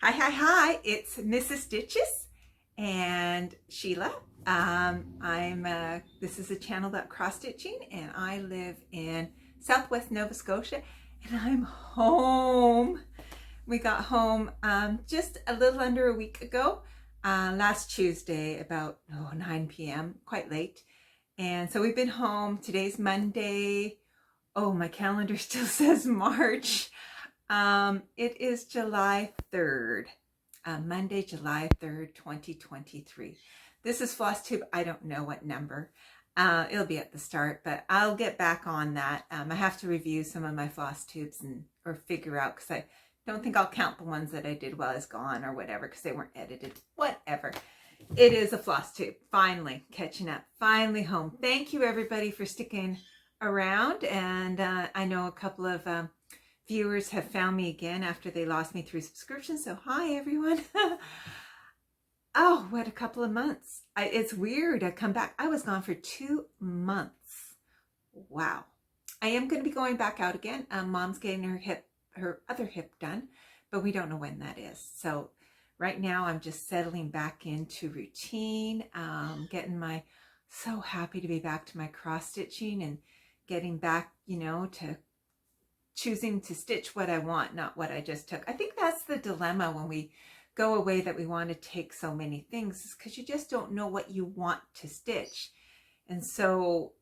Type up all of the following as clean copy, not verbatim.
Hi, it's Mrs. Stitches and Sheila. This is a channel about cross stitching, and I live in Southwest Nova Scotia, and I'm home. We got home just a little under a week ago, last Tuesday, about 9 p.m., quite late. And so we've been home. Today's Monday. Oh, my calendar still says March. It is July 3rd, Monday, July 3rd, 2023. This is Flosstube. I don't know what number. It'll be at the start, but I'll get back on that. I have to review some of my Flosstubes or figure out, because I don't think I'll count the ones that I did while I was gone or whatever, because they weren't edited. Whatever. It is a Flosstube. Finally catching up. Finally home. Thank you, everybody, for sticking around. And I know a couple of viewers have found me again after they lost me through subscription. So hi, everyone. Oh, what a couple of months. It's weird. I come back. I was gone for 2 months. Wow. I am going to be going back out again. Mom's getting her other hip done, but we don't know when that is. So right now I'm just settling back into routine, so happy to be back to my cross stitching and getting back, to choosing to stitch what I want, not what I just took. I think that's the dilemma when we go away, that we want to take so many things, is because you just don't know what you want to stitch. And so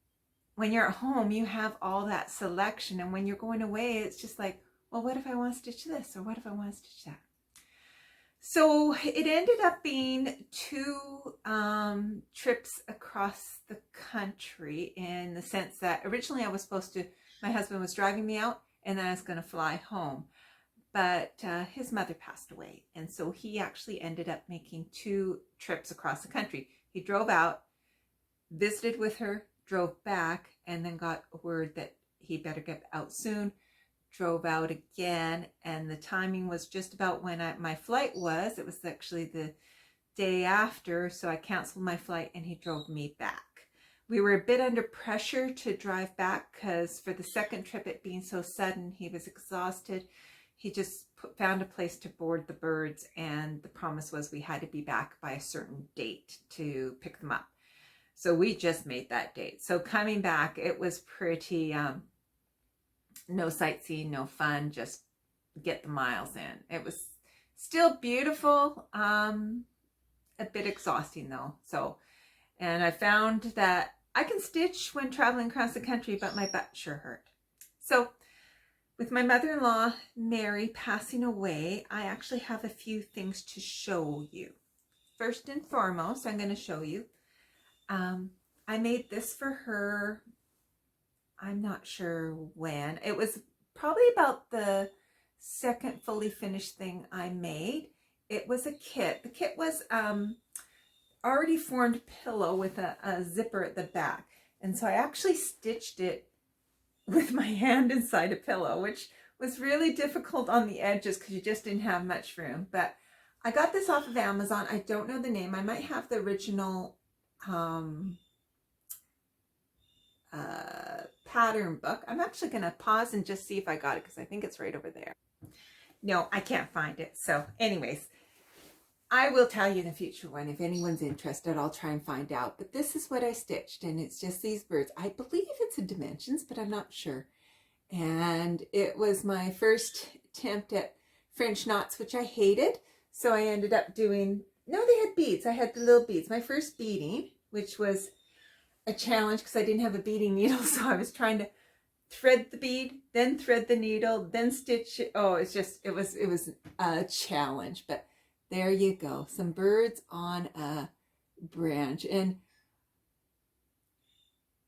when you're at home, you have all that selection. And when you're going away, it's just like, well, what if I want to stitch this? Or what if I want to stitch that? So it ended up being 2 trips across the country, in the sense that originally my husband was driving me out, and then I was going to fly home. But his mother passed away, and so he actually ended up making 2 trips across the country. He drove out, visited with her, drove back, and then got word that he better get out soon, drove out again, and the timing was just about when my flight was. It was actually the day after, so I canceled my flight, and he drove me back. We were a bit under pressure to drive back, because for the second trip, it being so sudden, he was exhausted. He just found a place to board the birds, and the promise was we had to be back by a certain date to pick them up. So we just made that date. So coming back, it was pretty, no sightseeing, no fun, just get the miles in. It was still beautiful, a bit exhausting though. And I found that I can stitch when traveling across the country, but my butt sure hurt. So with my mother-in-law, Mary, passing away, I actually have a few things to show you. First and foremost, I'm going to show you, I made this for her. I'm not sure when. It was probably about the second fully finished thing I made. It was a kit. The kit was already formed pillow with a zipper at the back. And so I actually stitched it with my hand inside a pillow, which was really difficult on the edges because you just didn't have much room. But I got this off of Amazon. I don't know the name. I might have the original pattern book. I'm actually going to pause and just see if I got it, because I think it's right over there. No, I can't find it. So anyways, I will tell you in the future when, if anyone's interested, I'll try and find out. But this is what I stitched, and it's just these birds. I believe it's in dimensions, but I'm not sure. And it was my first attempt at French knots, which I hated. So I ended up doing, no, they had beads. I had the little beads. My first beading, which was a challenge because I didn't have a beading needle. So I was trying to thread the bead, then thread the needle, then stitch it. Oh, it was a challenge. But there you go. Some birds on a branch. And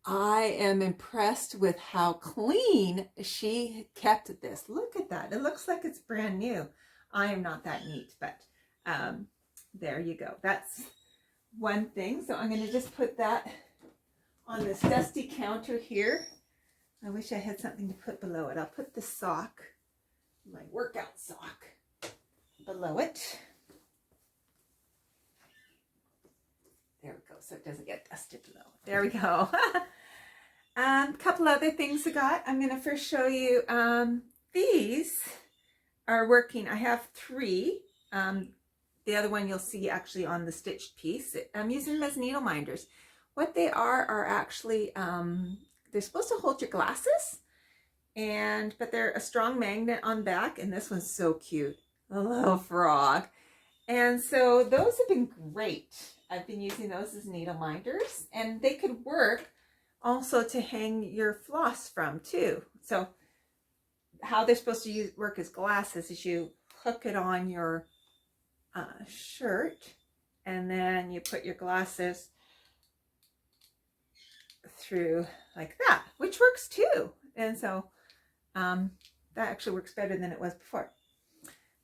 I am impressed with how clean she kept this. Look at that. It looks like it's brand new. I am not that neat, but there you go. That's one thing. So I'm going to just put that on this dusty counter here. I wish I had something to put below it. I'll put the sock, my workout sock, below it. There we go, so it doesn't get dusted below. There we go. A couple other things I got. I'm going to first show you, these are working. I have 3 The other one you'll see actually on the stitched piece. I'm using them as needle minders. What they are actually, they're supposed to hold your glasses, but they're a strong magnet on back, and this one's so cute. A little frog. And so those have been great. I've been using those as needle minders, and they could work also to hang your floss from too. So how they're supposed to work as glasses is you hook it on your shirt, and then you put your glasses through like that, which works too. And so that actually works better than it was before.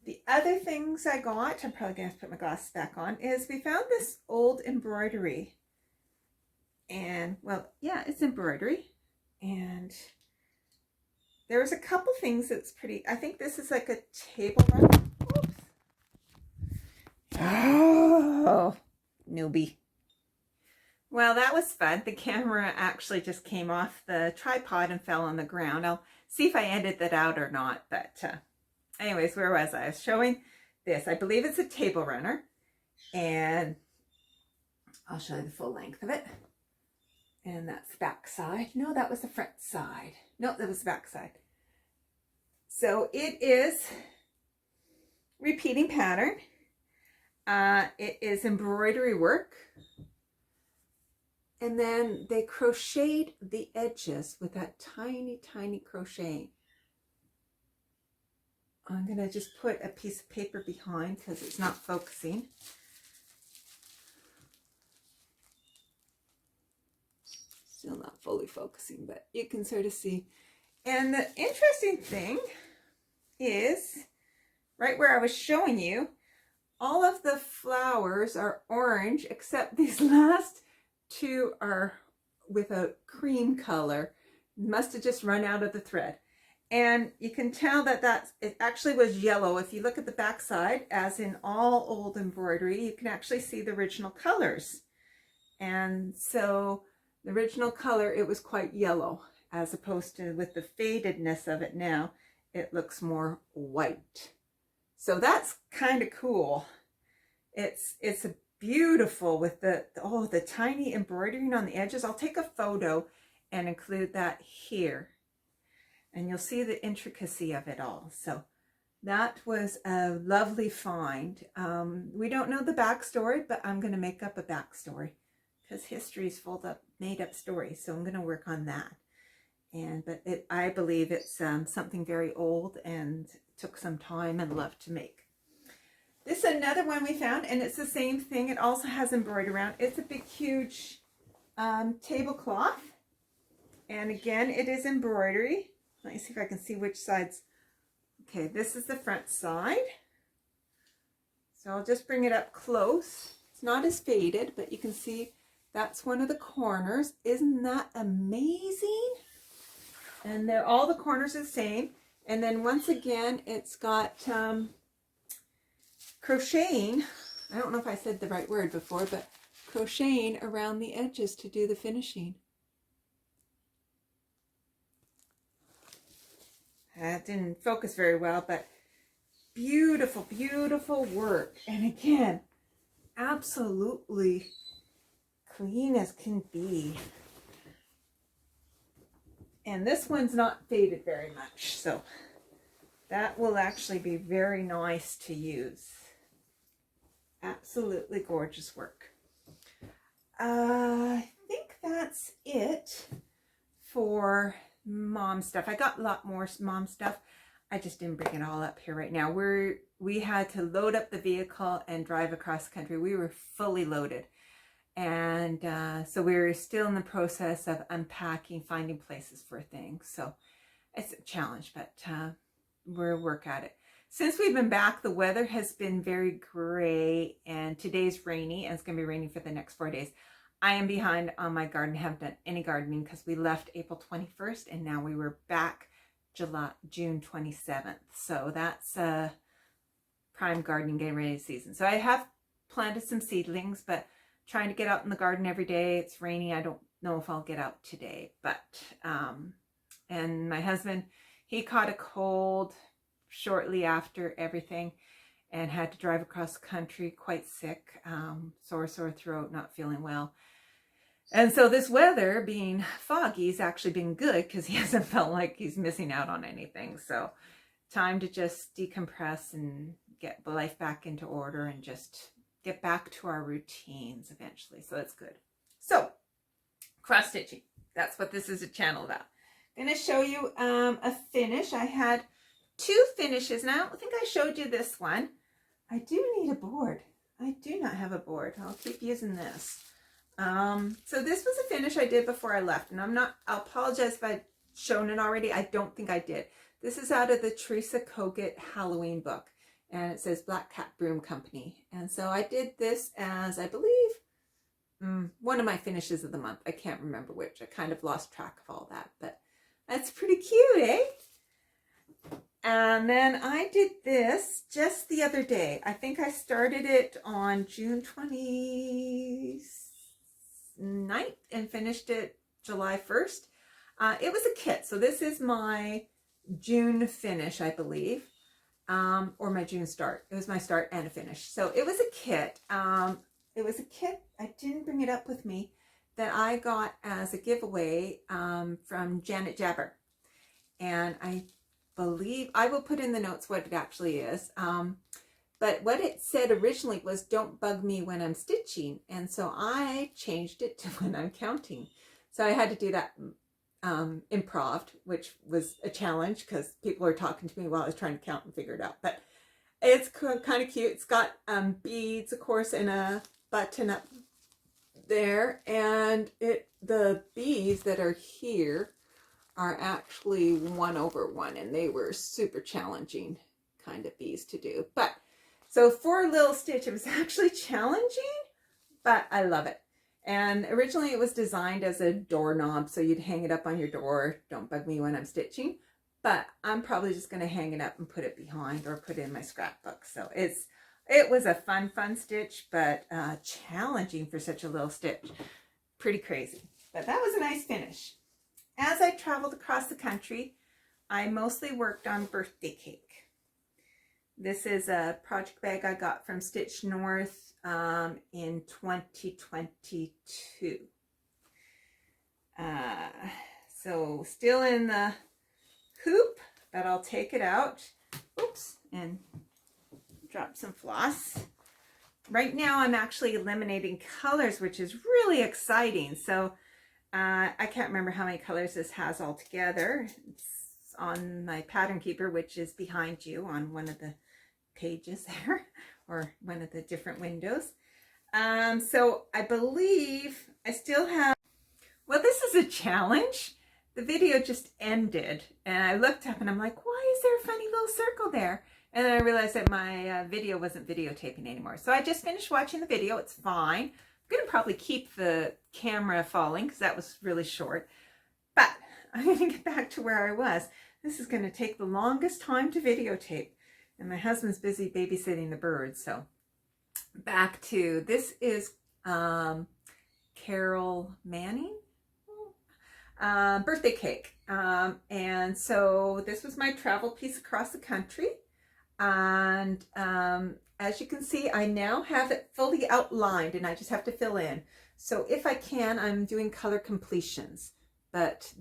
The other things I got, I'm probably going to put my glasses back on, is we found this old embroidery. And, well, yeah, it's embroidery. And there was a couple things that's pretty, I think this is like a table run. Oops. Oh, newbie. Well, that was fun. The camera actually just came off the tripod and fell on the ground. I'll see if I edited that out or not, but anyways, where was I? I was showing this. I believe it's a table runner, and I'll show you the full length of it. And that's the back side. No, that was the front side. No, that was the back side. So it is repeating pattern. It is embroidery work. And then they crocheted the edges with that tiny, tiny crochet. I'm going to just put a piece of paper behind because it's not focusing. Still not fully focusing, but you can sort of see. And the interesting thing is, right where I was showing you, all of the flowers are orange except these last two are with a cream color. Must have just run out of the thread. And you can tell that it actually was yellow. If you look at the back side, as in all old embroidery, you can actually see the original colors. And so the original color, it was quite yellow, as opposed to with the fadedness of it now, it looks more white. So that's kind of cool. It's a beautiful with the tiny embroidering on the edges. I'll take a photo and include that here, and you'll see the intricacy of it all. So that was a lovely find. We don't know the backstory, but I'm going to make up a backstory because history is full of made up stories. So I'm going to work on that. But I believe it's something very old and took some time and love to make. This is another one we found, and it's the same thing. It also has embroidery around. It's a big, huge tablecloth. And again, it is embroidery. Let me see if I can see which sides. Okay, this is the front side. So I'll just bring it up close. It's not as faded, but you can see that's one of the corners. Isn't that amazing? And all the corners are the same. And then once again, it's got crocheting. I don't know if I said the right word before, but crocheting around the edges to do the finishing. That didn't focus very well, but beautiful, beautiful work. And again, absolutely clean as can be. And this one's not faded very much, so that will actually be very nice to use. Absolutely gorgeous work. I think that's it for mom stuff. I got a lot more mom stuff. I just didn't bring it all up here right now. We had to load up the vehicle and drive across the country. We were fully loaded. And so we're still in the process of unpacking, finding places for things. So it's a challenge, but we'll work at it. Since we've been back, the weather has been very gray, and today's rainy, and it's going to be raining for the next 4 days. I am behind on my garden. Haven't done any gardening because we left April 21st, and now we were back June 27th. So that's prime gardening, getting ready to season. So I have planted some seedlings, but trying to get out in the garden every day. It's rainy. I don't know if I'll get out today, but and my husband, he caught a cold shortly after everything, and had to drive across the country quite sick, sore throat, not feeling well. And so this weather being foggy has actually been good because he hasn't felt like he's missing out on anything. So time to just decompress and get life back into order and just get back to our routines eventually. So that's good. So cross stitching, that's what this is a channel about. I'm going to show you a finish. I had 2 finishes, and I don't think I showed you this one. I do need a board. I do not have a board. I'll keep using this. So this was a finish I did before I left, and I'll apologize if I've shown it already. I don't think I did. This is out of the Teresa Kogut Halloween book, and it says Black Cat Broom Company. And so I did this as, I believe, one of my finishes of the month. I can't remember which. I kind of lost track of all that, but that's pretty cute, eh? And then I did this just the other day. I think I started it on June 29th and finished it July 1st. It was a kit. So this is my June finish, I believe, or my June start. It was my start and a finish. So it was a kit. It was a kit. I didn't bring it up with me, that I got as a giveaway from Janet Jabber. And I believe, I will put in the notes what it actually is. But what it said originally was, don't bug me when I'm stitching. And so I changed it to when I'm counting. So I had to do that improv, which was a challenge because people were talking to me while I was trying to count and figure it out. But it's kind of cute. It's got beads, of course, and a button up there. And the beads that are here are actually 1/1, and they were super challenging kind of beads to do. But so for a little stitch, it was actually challenging, but I love it. And originally it was designed as a doorknob, so you'd hang it up on your door. Don't bug me when I'm stitching. But I'm probably just going to hang it up and put it behind, or put it in my scrapbook. So it was a fun stitch, but challenging for such a little stitch. Pretty crazy. But that was a nice finish. As I traveled across the country, I mostly worked on birthday cake. This is a project bag I got from Stitch North in 2022. So still in the hoop, but I'll take it out. Oops, and drop some floss. Right now I'm actually eliminating colors, which is really exciting. So I can't remember how many colors this has altogether. It's on my pattern keeper, which is behind you on one of the pages there, or one of the different windows. So I believe I still have, well, this is a challenge. The video just ended, and I looked up and I'm like, why is there a funny little circle there? And then I realized that my video wasn't videotaping anymore. So I just finished watching the video. It's fine. I'm going to probably keep the camera falling because that was really short. But I'm going to get back to where I was. This is going to take the longest time to videotape. And my husband's busy babysitting the birds. So back to, this is Carol Manning. Birthday cake. And so this was my travel piece across the country. And as you can see, I now have it fully outlined and I just have to fill in. So if I can, I'm doing color completions, but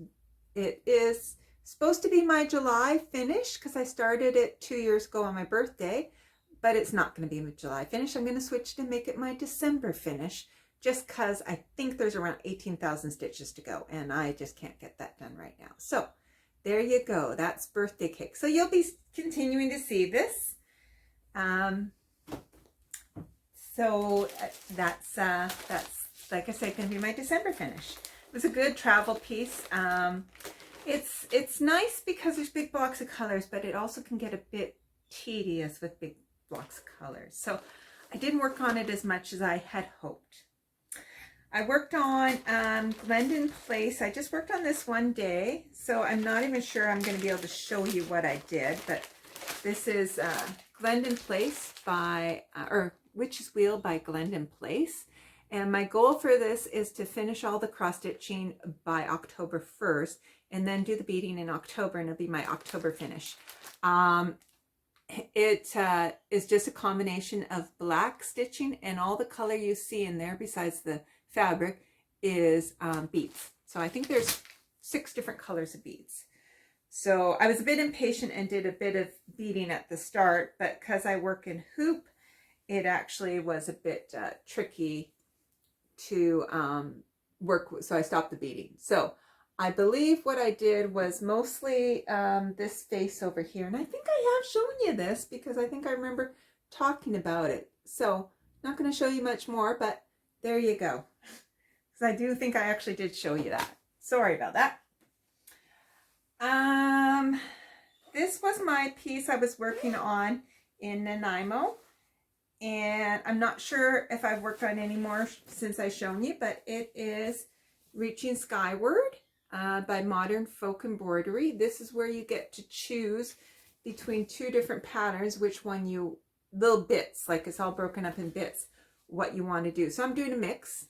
it is supposed to be my July finish because I started it 2 years ago on my birthday, but it's not going to be my July finish. I'm going to switch to make it my December finish, just because I think there's around 18,000 stitches to go and I just can't get that done right now. So there you go. That's birthday cake. So you'll be continuing to see this. So that's like I said, going to be my December finish. It was a good travel piece. It's nice because there's big blocks of colors, but it also can get a bit tedious with big blocks of colors. So I didn't work on it as much as I had hoped. I worked on Glendon Place. I just worked on this one day, so I'm not even sure I'm going to be able to show you what I did, but this is Glendon Place by, or Witch's Wheel by Glendon Place. And my goal for this is to finish all the cross stitching by October 1st and then do the beading in October, and it'll be my October finish. It is just a combination of black stitching, and all the color you see in there besides the fabric is beads. So I think there's 6 different colors of beads. So I was a bit impatient and did a bit of beading at the start, but because I work in hoop, it actually was a bit tricky to work with, so I stopped the beading. So I believe what I did was mostly this face over here, and I think I have shown you this because I think I remember talking about it. So not going to show you much more, but there you go. Because I do think I actually did show you that. Sorry about that. This was my piece I was working on in Nanaimo, and I'm not sure if I've worked on any more since I've shown you, but it is Reaching Skyward by Modern Folk Embroidery. This is where you get to choose between 2 different patterns, which one you, little bits, like it's all broken up in bits, what you want to do. So I'm doing a mix.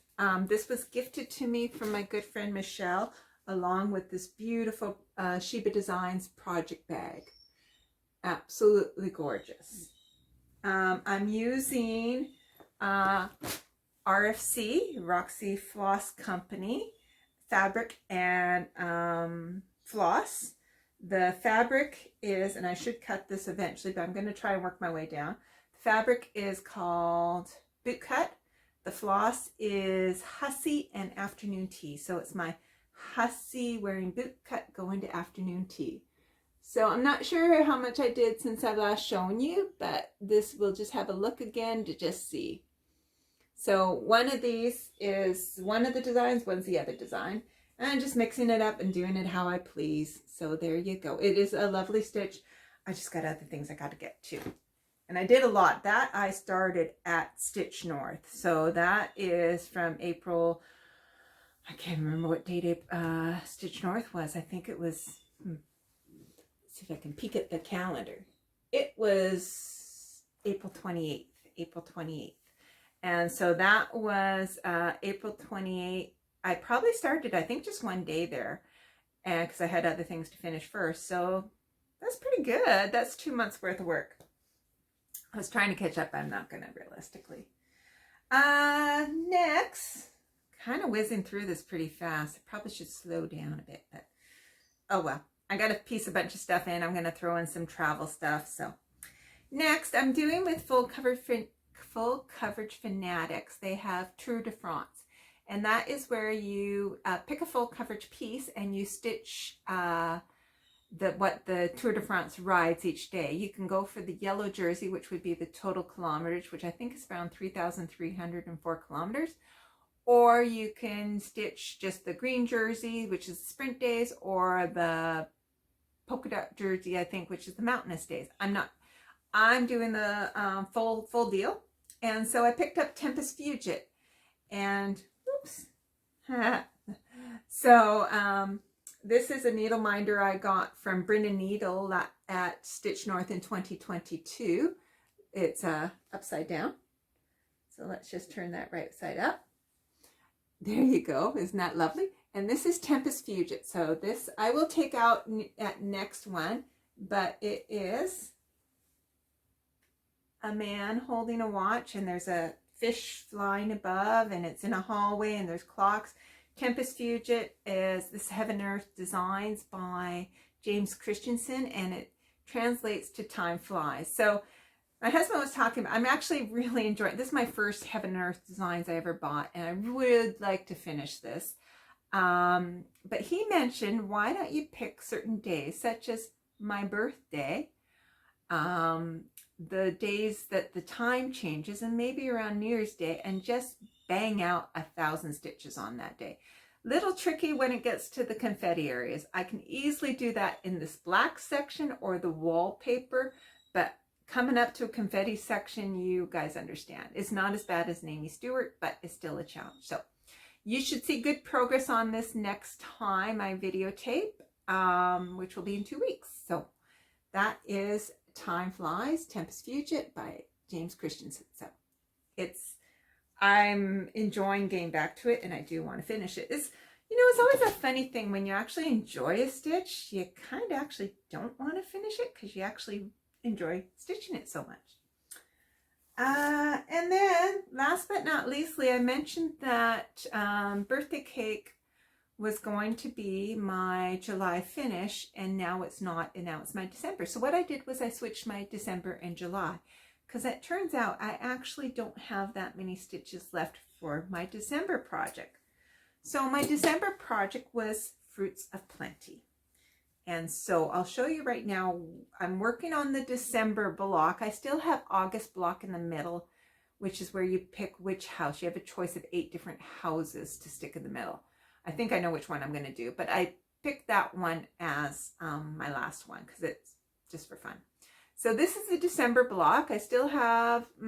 This was gifted to me from my good friend Michelle, along with this beautiful Sheba Designs project bag. Absolutely gorgeous. I'm using RFC, Roxy Floss Company, fabric and floss. The fabric is, and I should cut this eventually, but I'm going to try and work my way down. The fabric is called Boot Cut. The floss is Hussy and Afternoon Tea. So it's my Hussy wearing boot cut going to afternoon tea. So I'm not sure how much I did since I've last shown you, but this will just have a look again to just see. So one of these is one of the designs, one's the other design. And I'm just mixing it up and doing it how I please. So there you go. It is a lovely stitch. I just got other things I got to get to. And I did a lot. That I started at Stitch North. So that is from April, I can't remember what date Stitch North was. I think it was, let's see if I can peek at the calendar. It was April 28th, April 28th. And so that was April 28th. I probably started, I think, just one day there, and because I had other things to finish first. So that's pretty good. That's 2 months worth of work. I was trying to catch up. I'm not going to realistically. Next, kind of whizzing through this pretty fast. I probably should slow down a bit, but oh well. I got to piece a bunch of stuff in. I'm going to throw in some travel stuff. So next, I'm doing with Full Coverage Fanatics. They have Tour de France. And that is where you pick a full coverage piece and you stitch what the Tour de France rides each day. You can go for the yellow jersey, which would be the total kilometers, which I think is around 3,304 kilometers. Or you can stitch just the green jersey, which is the sprint days, or the polka dot jersey, I think, which is the mountainous days. I'm doing the full deal. And so I picked up Tempest Fugit. And oops. So this is a needle minder I got from Brynna Needle at Stitch North in 2022. It's upside down. So let's just turn that right side up. There you go. Isn't that lovely? And this is Tempest Fugit. So this I will take out at next one, but it is a man holding a watch, and there's a fish flying above, and it's in a hallway, and there's clocks. Tempest Fugit is this Heaven Earth Designs by James Christensen, and it translates to Time Flies. So my husband was talking about, I'm actually really enjoying, this is my first Heaven Earth Designs I ever bought, and I would like to finish this. But he mentioned, why don't you pick certain days, such as my birthday, the days that the time changes, and maybe around New Year's Day, and just bang out 1,000 stitches on that day. Little tricky when it gets to the confetti areas. I can easily do that in this black section or the wallpaper, but coming up to a confetti section, you guys understand. It's not as bad as Amy Stewart, but it's still a challenge. So you should see good progress on this next time I videotape, which will be in 2 weeks. So that is Time Flies, Tempest Fugit by James Christensen. So I'm enjoying getting back to it, and I do want to finish it. It's always a funny thing when you actually enjoy a stitch, you kind of actually don't want to finish it because you actually enjoy stitching it so much. And then last but not leastly, I mentioned that birthday cake was going to be my July finish, and now it's not, and now it's my December. So what I did was I switched my December and July, because it turns out I actually don't have that many stitches left for my December project. So my December project was Fruits of Plenty. And so I'll show you right now, I'm working on the December block. I still have August block in the middle, which is where you pick which house. You have a choice of 8 different houses to stick in the middle. I think I know which one I'm going to do, but I picked that one as my last one because it's just for fun. So this is the December block. I still have, I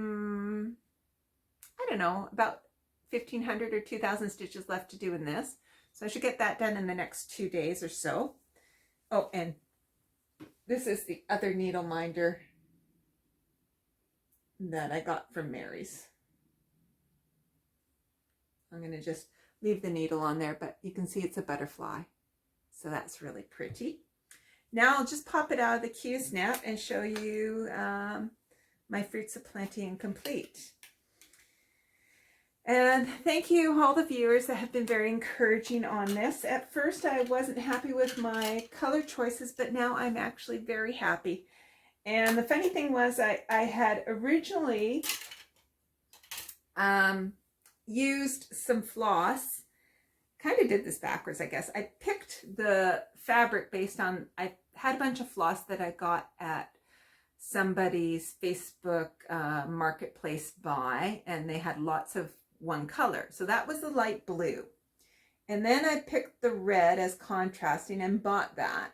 don't know, about 1,500 or 2,000 stitches left to do in this. So I should get that done in the next 2 days or so. Oh, and this is the other needle minder that I got from Mary's. I'm going to just leave the needle on there, but you can see it's a butterfly. So that's really pretty. Now I'll just pop it out of the Q-snap and show you my Fruits of Plenty and complete. And thank you all the viewers that have been very encouraging on this. At first I wasn't happy with my color choices, but now I'm actually very happy. And the funny thing was I had originally used some floss. Kind of did this backwards, I guess. I picked the fabric based on, I had a bunch of floss that I got at somebody's Facebook marketplace buy, and they had lots of one color. So that was the light blue. And then I picked the red as contrasting and bought that.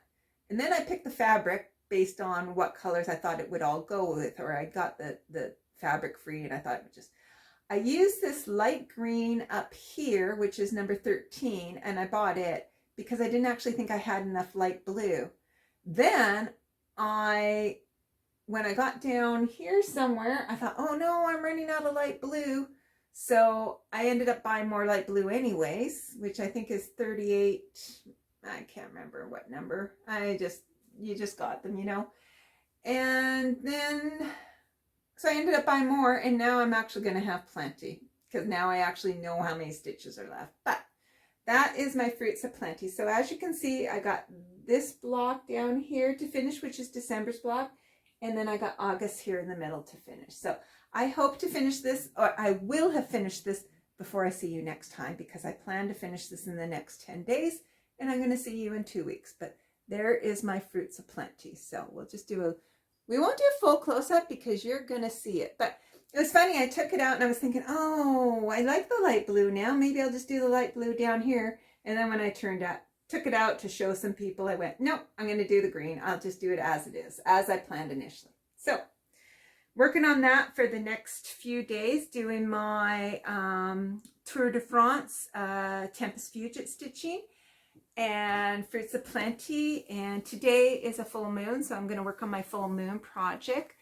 And then I picked the fabric based on what colors I thought it would all go with, or I got the fabric free and I thought it would just, I used this light green up here, which is number 13, and I bought it because I didn't actually think I had enough light blue. Then when I got down here somewhere, I thought, oh no, I'm running out of light blue. So I ended up buying more light blue anyways, which I think is 38. I can't remember what number. You just got them, you know. And then, so I ended up buying more, and now I'm actually going to have plenty because now I actually know how many stitches are left. But that is my Fruits of Plenty. So as you can see, I got this block down here to finish, which is December's block. And then I got August here in the middle to finish. So I hope to finish this, or I will have finished this before I see you next time, because I plan to finish this in the next 10 days, and I'm going to see you in 2 weeks. But there is my Fruits of Plenty. So we'll just do we won't do a full close-up because you're going to see it. But it was funny, I took it out and I was thinking, oh, I like the light blue now. Maybe I'll just do the light blue down here. And then when I took it out to show some people, I went, nope, I'm going to do the green. I'll just do it as it is, as I planned initially. So working on that for the next few days, doing my Tour de France Tempest Fugit stitching and Fruits of Plenty. And today is a full moon, so I'm going to work on my full moon project.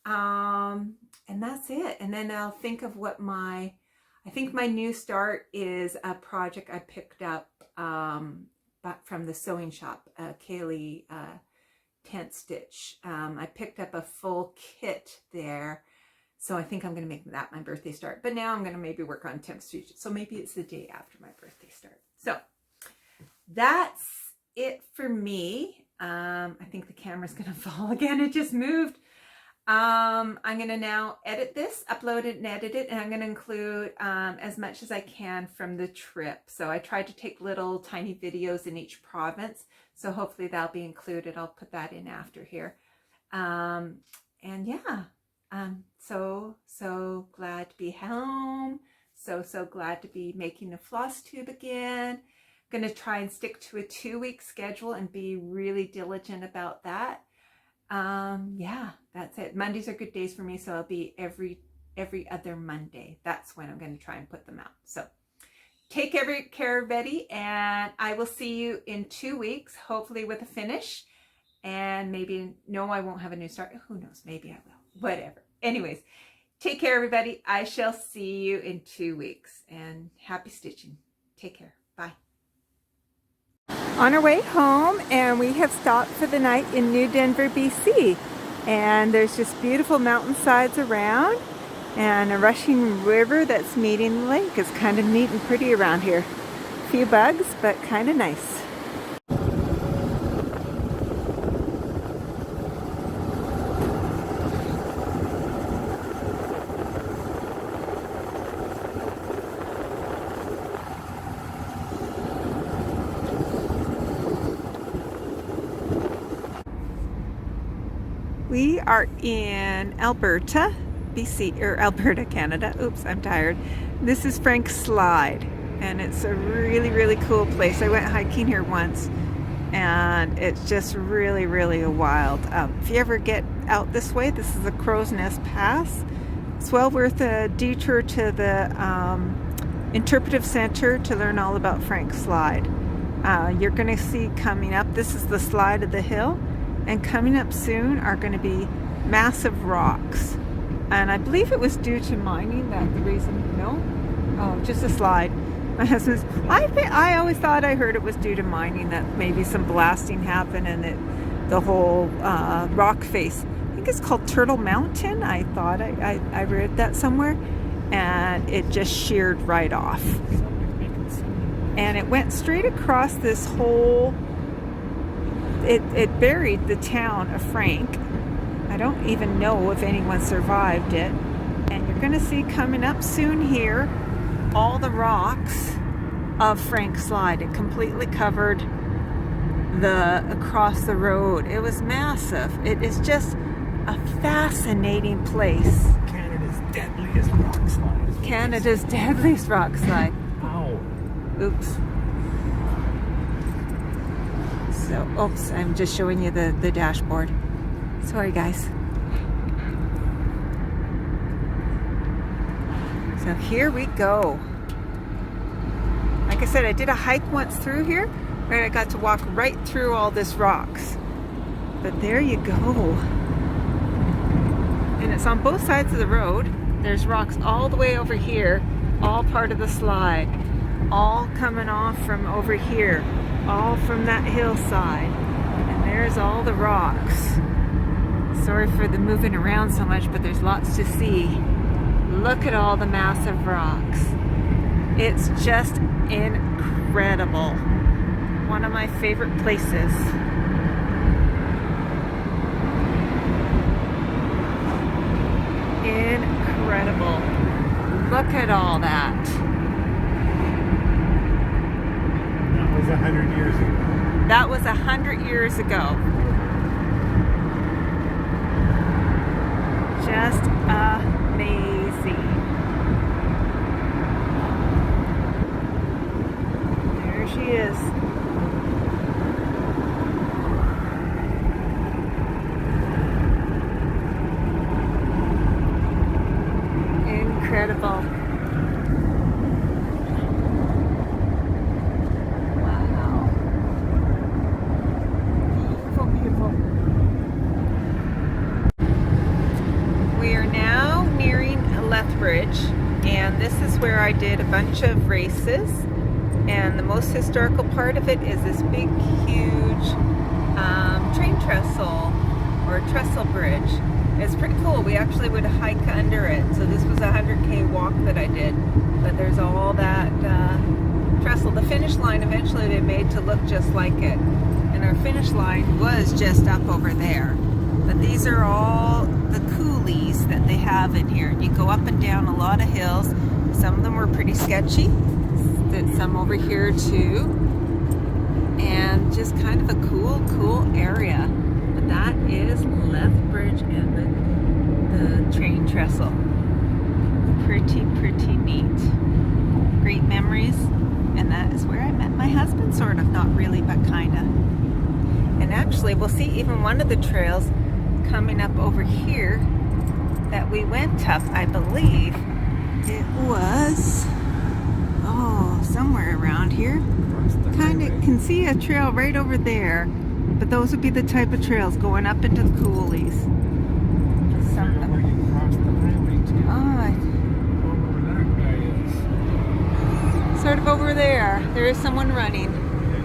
And that's it. And then I'll think of what I think my new start is a project I picked up from the sewing shop, Kaylee Tent Stitch. I picked up a full kit there, so I think I'm going to make that my birthday start. But now I'm going to maybe work on Tempest Fugit, so maybe it's the day after my birthday start. So that's it for me. I think the camera's going to fall again. It just moved. I'm going to now edit this, upload it and edit it, and I'm going to include as much as I can from the trip. So I tried to take little tiny videos in each province, so hopefully that'll be included. I'll put that in after here. And yeah, I'm so glad to be home. So glad to be making the Flosstube again. I'm going to try and stick to a 2-week schedule and be really diligent about that. Yeah, that's it. Mondays are good days for me, so I'll be every other Monday. That's when I'm going to try and put them out. So take care, everybody, and I will see you in 2 weeks, hopefully with a finish. And maybe, no, I won't have a new start. Who knows? Maybe I will. Whatever. Anyways, take care, everybody. I shall see you in 2 weeks, and happy stitching. Take care. Bye. On our way home, and we have stopped for the night in New Denver, BC. And there's just beautiful mountainsides around and a rushing river that's meeting the lake. It's kind of neat and pretty around here. A few bugs, but kind of nice. We are in Alberta, BC, or Alberta, Canada. Oops, I'm tired. This is Frank's Slide, and it's a really, really cool place. I went hiking here once, and it's just really, really wild. If you ever get out this way, this is the Crow's Nest Pass. It's well worth a detour to the Interpretive Center to learn all about Frank's Slide. You're going to see coming up, this is the slide of the hill. And coming up soon are going to be massive rocks. And I believe it was due to mining that the reason, no? Oh, just a slide. My husband's, I always thought I heard it was due to mining, that maybe some blasting happened and the whole rock face. I think it's called Turtle Mountain. I thought I read that somewhere. And it just sheared right off. And it went straight across this whole... It buried the town of Frank. I don't even know if anyone survived it. And you're going to see coming up soon here all the rocks of Frank's Slide. It completely covered across the road. It was massive. It is just a fascinating place. Canada's deadliest rock slide. Canada's deadliest rock slide. Ow. Oops. So, oops, I'm just showing you the dashboard. Sorry, guys. So here we go. Like I said, I did a hike once through here, where I got to walk right through all this rocks. But there you go. And it's on both sides of the road. There's rocks all the way over here, all part of the slide, all coming off from over here. All from that hillside, and there's all the rocks. Sorry for the moving around so much, but there's lots to see. Look at all the massive rocks. It's just incredible. One of my favorite places. Incredible. Look at all that. 100 years ago. That was 100 years ago. Just amazing. There she is. Incredible. And this is where I did a bunch of races, and the most historical part of it is this big huge train trestle or trestle bridge. It's pretty cool. We actually would hike under it, so this was a 100K walk that I did, but there's all that trestle. The finish line eventually they made to look just like it, and our finish line was just up over there. But these are all the coulees that they have in here. You go up and down a lot of hills. Some of them were pretty sketchy. There's some over here too. And just kind of a cool area. But that is Lethbridge and the train trestle. Pretty neat. Great memories. And that is where I met my husband, sort of. Not really, but kinda. And actually, we'll see even one of the trails coming up over here that we went up, I believe. It was, somewhere around here. Kind of can see a trail right over there, but those would be the type of trails going up into the coulees. Some of them. Where you cross the highway to. Over where that guy is. Sort of over there. There is someone running.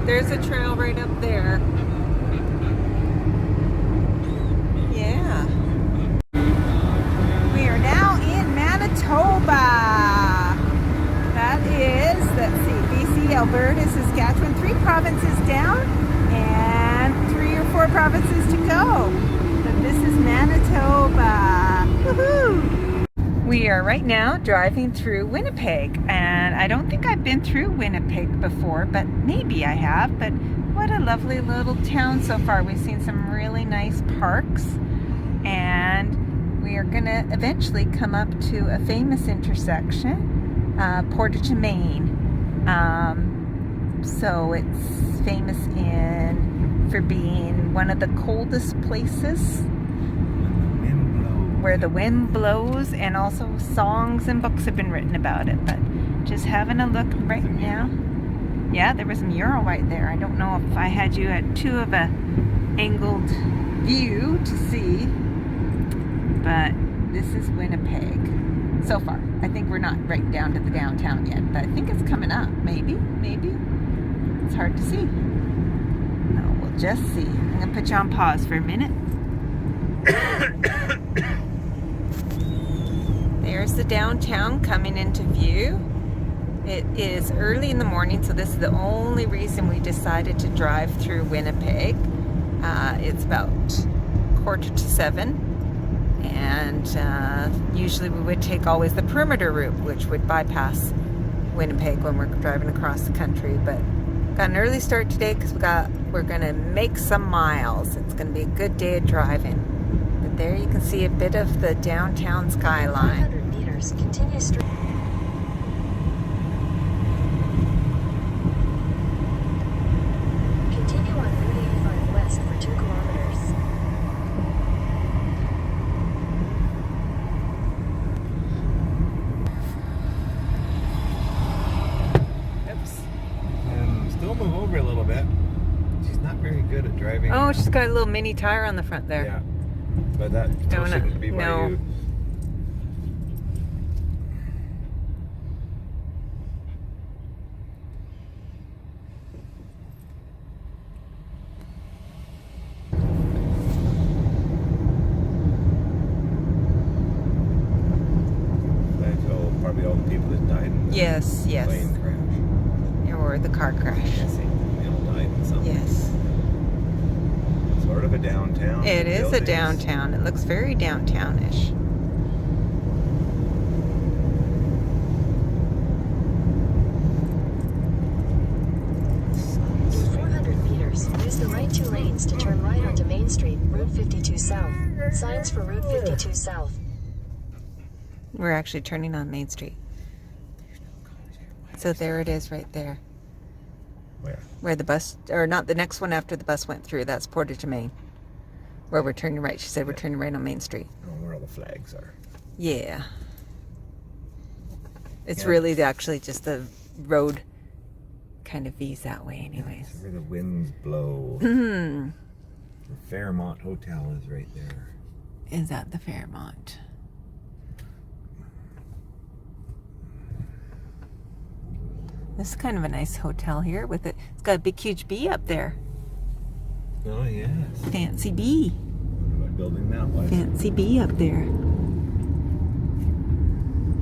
There's a trail right up there. Yeah. Alberta, Saskatchewan, 3 provinces down and 3 or 4 provinces to go. But this is Manitoba. Woohoo! We are right now driving through Winnipeg, and I don't think I've been through Winnipeg before, but maybe I have. But what a lovely little town so far. We've seen some really nice parks, and we are gonna eventually come up to a famous intersection, Portage and Main. So it's famous for being one of the coldest places where the wind blows, and also songs and books have been written about it. But just having a look right now. Yeah, there was a mural right there. I don't know if I had you at too of a angled view to see, but this is Winnipeg so far. I think we're not right down to the downtown yet, but I think it's coming up. Maybe. It's hard to see. No, we'll just see. I'm gonna put you on pause for a minute. There's the downtown coming into view. It is early in the morning, so this is the only reason we decided to drive through Winnipeg. It's about 6:45, and usually we would take always the perimeter route, which would bypass Winnipeg when we're driving across the country. But got an early start today because we're gonna make some miles. It's gonna be a good day of driving. But there you can see a bit of the downtown skyline. 100 meters, continue straight. Continue on Route 85 west for 2 kilometers. Oops. Still move over a little bit. She's not very good at driving. Oh, she's got a little mini tire on the front there. Yeah, but that still shouldn't be by you. That's probably all the people that died in the Yes. plane crash. Or the car crash. They all died in something. Yes. Sort of a downtown. It is a buildings. downtown. It looks very downtownish. In 400 meters, use the right 2 lanes to turn right onto Main Street, Route 52 South. Signs for Route 52 South. We're actually turning on Main Street. So there it is right there. Where the bus, or not, the next one after the bus went through, that's Portage and Main. Where we're turning right. She said we're turning right on Main Street. Oh, where all the flags are. Yeah. It's Yeah. really actually just the road kind of V's that way anyways. Where the winds blow. Hmm. The Fairmont Hotel is right there. Is that the Fairmont? This is kind of a nice hotel here with it. It's got a big huge bee up there. Oh, yes. Fancy bee. What building that was? Fancy bee up there.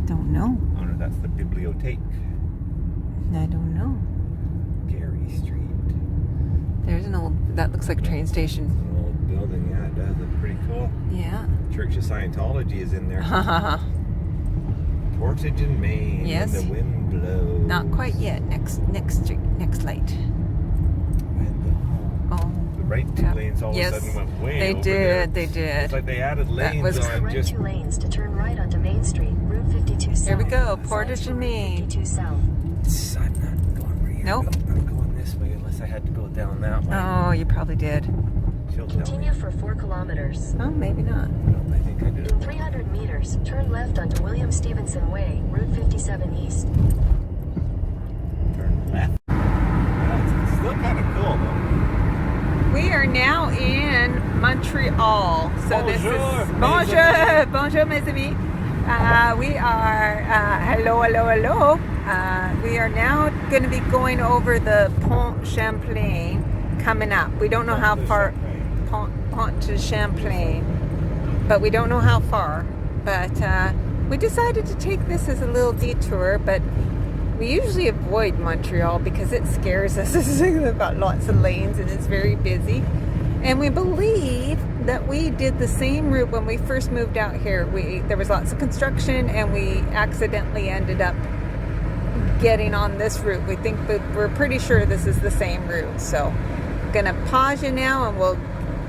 Don't know. Oh, no, that's the Bibliothèque. I don't know. Gary Street. There's an old, that looks like a train station. An old building, yeah, it does look pretty cool. Yeah. Church of Scientology is in there. Portage and Main. Yes. When the wind blows. Not quite yet. Next street, next light. When Oh. the right 2 Yep. lanes all Yes, of a sudden went way they over did, there. they did. It's like they added lanes was- on Right just 2 lanes to turn right onto Main Street, Route 52 South. Here we go, Signs Portage for and Route Main. 52 South. I'm not going where you're Nope. going. I'm going this way unless I had to go down that way. Oh, you probably did. She'll tell me. Continue for 4 kilometers. Oh, maybe not. No, I think I did. In 300 meters, turn left onto William Stevenson Way, Route 57 East. Turn left. Yeah, it's still kind of cool though. We are now in Montreal. So this Bonjour, is mes bonjour mes amis. We are hello. We are now going to be going over the Pont Champlain coming up. We don't know how far Pont de Champlain, but we don't know how far. But we decided to take this as a little detour, but We usually avoid Montreal because it scares us. They've got lots of lanes and it's very busy. And we believe that we did the same route when we first moved out here. There was lots of construction and we accidentally ended up getting on this route. We're pretty sure this is the same route. So I'm gonna pause you now and we'll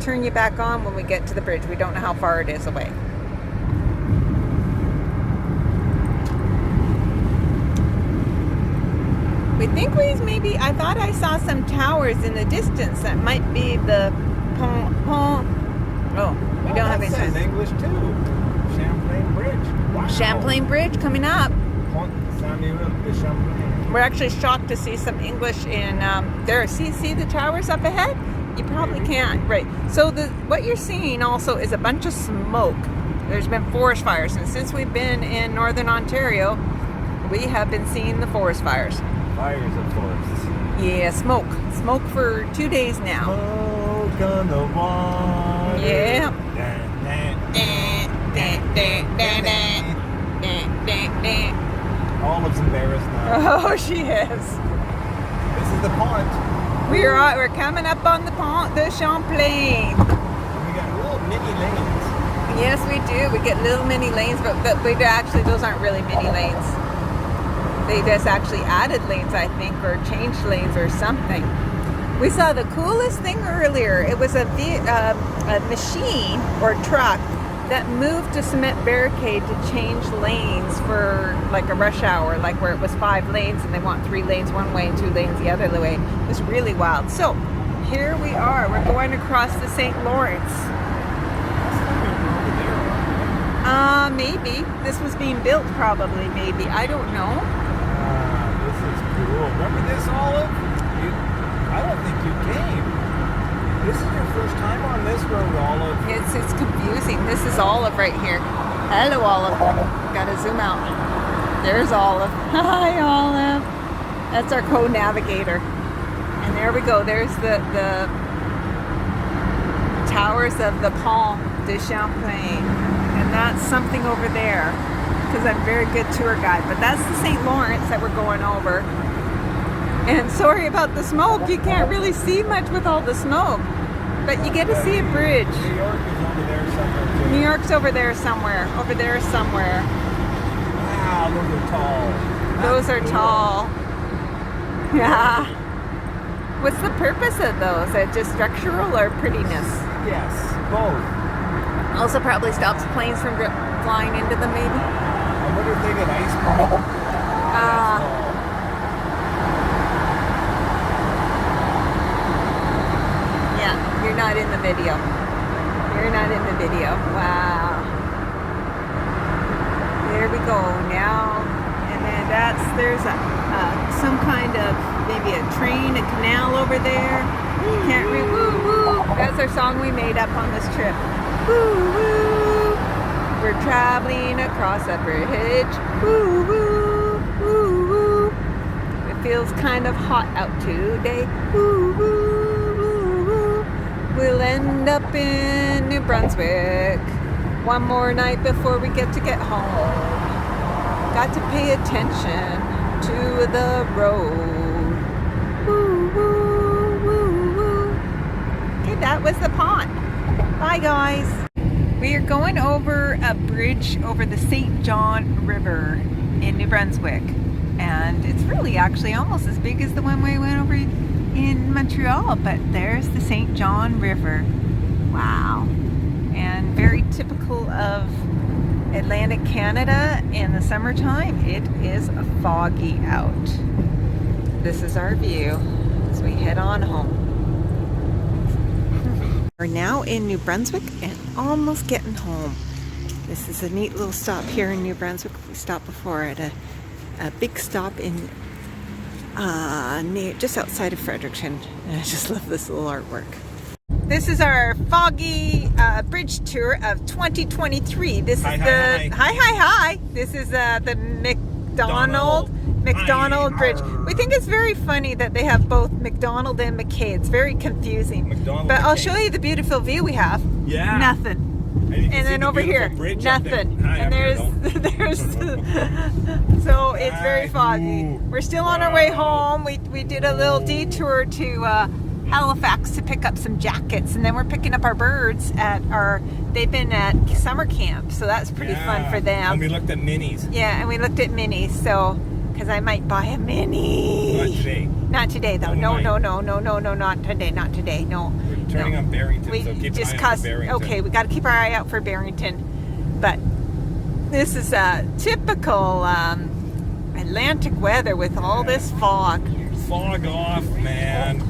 turn you back on when we get to the bridge. We don't know how far it is away. We think I thought I saw some towers in the distance. That might be the pont. Oh, we don't have any signs. English too. Champlain Bridge. Wow. Champlain Bridge coming up. Pont Samuel de Champlain. We're actually shocked to see some English in there. See the towers up ahead? You probably can't. Right. So what you're seeing also is a bunch of smoke. There's been forest fires, and since we've been in Northern Ontario, we have been seeing the forest fires. Fires of forests. Yeah, smoke. Smoke for 2 days now. Smoke on the water. Yeah. Olive's embarrassed now. Oh, she is. This is the pont. We're coming up on the Pont de Champlain. And we got little mini lanes. Yes, we do. We get little mini lanes, but those aren't really mini lanes. They just actually added lanes, I think, or changed lanes or something. We saw the coolest thing earlier. It was a machine or truck that moved a cement barricade to change lanes for like a rush hour, like where it was 5 lanes and they want 3 lanes one way and 2 lanes the other way. It was really wild. So here we are. We're going across the St. Lawrence. Maybe. This was being built probably, maybe. I don't know. This is cool. Remember this, Olive? I don't think you came. This is your first time on this road, Olive. It's confusing. This is Olive right here. Hello, Olive. Gotta zoom out. There's Olive. Hi, Olive. That's our co-navigator. And there we go. There's the towers of the Pont de Champlain. And that's something over there. Because I'm a very good tour guide. But that's the St. Lawrence that we're going over. And sorry about the smoke. You can't really see much with all the smoke. But you get to see a bridge. New York is over there somewhere, too. New York's over there somewhere. Over there somewhere. Wow, those are tall. Those are tall. Yeah. What's the purpose of those? Just structural or prettiness? Yes, both. Also probably stops planes from flying into them, maybe. I wonder if they get ice cream. Yeah, you're not in the video. You're not in the video. Wow. There we go now. And then there's some kind of, maybe a train, a canal over there. Can't read. Woo woo. That's our song we made up on this trip. Woo woo. We're traveling across a bridge. Woo woo. Woo woo. It feels kind of hot out today. Woo woo. Woo woo. We'll end up in New Brunswick. One more night before we get home. Got to pay attention to the road. Woo woo woo woo. Okay, that was the pond. Bye guys. We are going over a bridge over the St. John River in New Brunswick. And it's really actually almost as big as the one we went over in Montreal, but there's the St. John River. Wow. And very typical of Atlantic Canada in the summertime, it is foggy out. This is our view as we head on home. We're now in New Brunswick and almost getting home. This is a neat little stop here in New Brunswick. We stopped before at a big stop in just outside of Fredericton. And I just love this little artwork. This is our foggy bridge tour of 2023. This is hi. This is the McDonald Bridge. We think it's very funny that they have both McDonald and McKay. It's very confusing. But I'll show you the beautiful view we have. Yeah. Nothing. you can And see then the over here, beautiful bridge up there. nothing. Hi, And I'm here, there's, though. so it's very Hi. foggy. Ooh. We're still on our way Wow. home. We did a little detour to Halifax to pick up some jackets, and then we're picking up our birds they've been at summer camp, so that's pretty fun for them. And we looked at minis. Yeah, and we looked at minis, so, because I might buy a mini. Not today. Not today, though. Oh, No, my. no, no, no, no, no, not today, not today, no. We're turning No. on Barrington, We so keep just an eye out for cause, Barrington. okay, we got to keep our eye out for Barrington. But this is a typical Atlantic weather with all this fog. Fog off, man.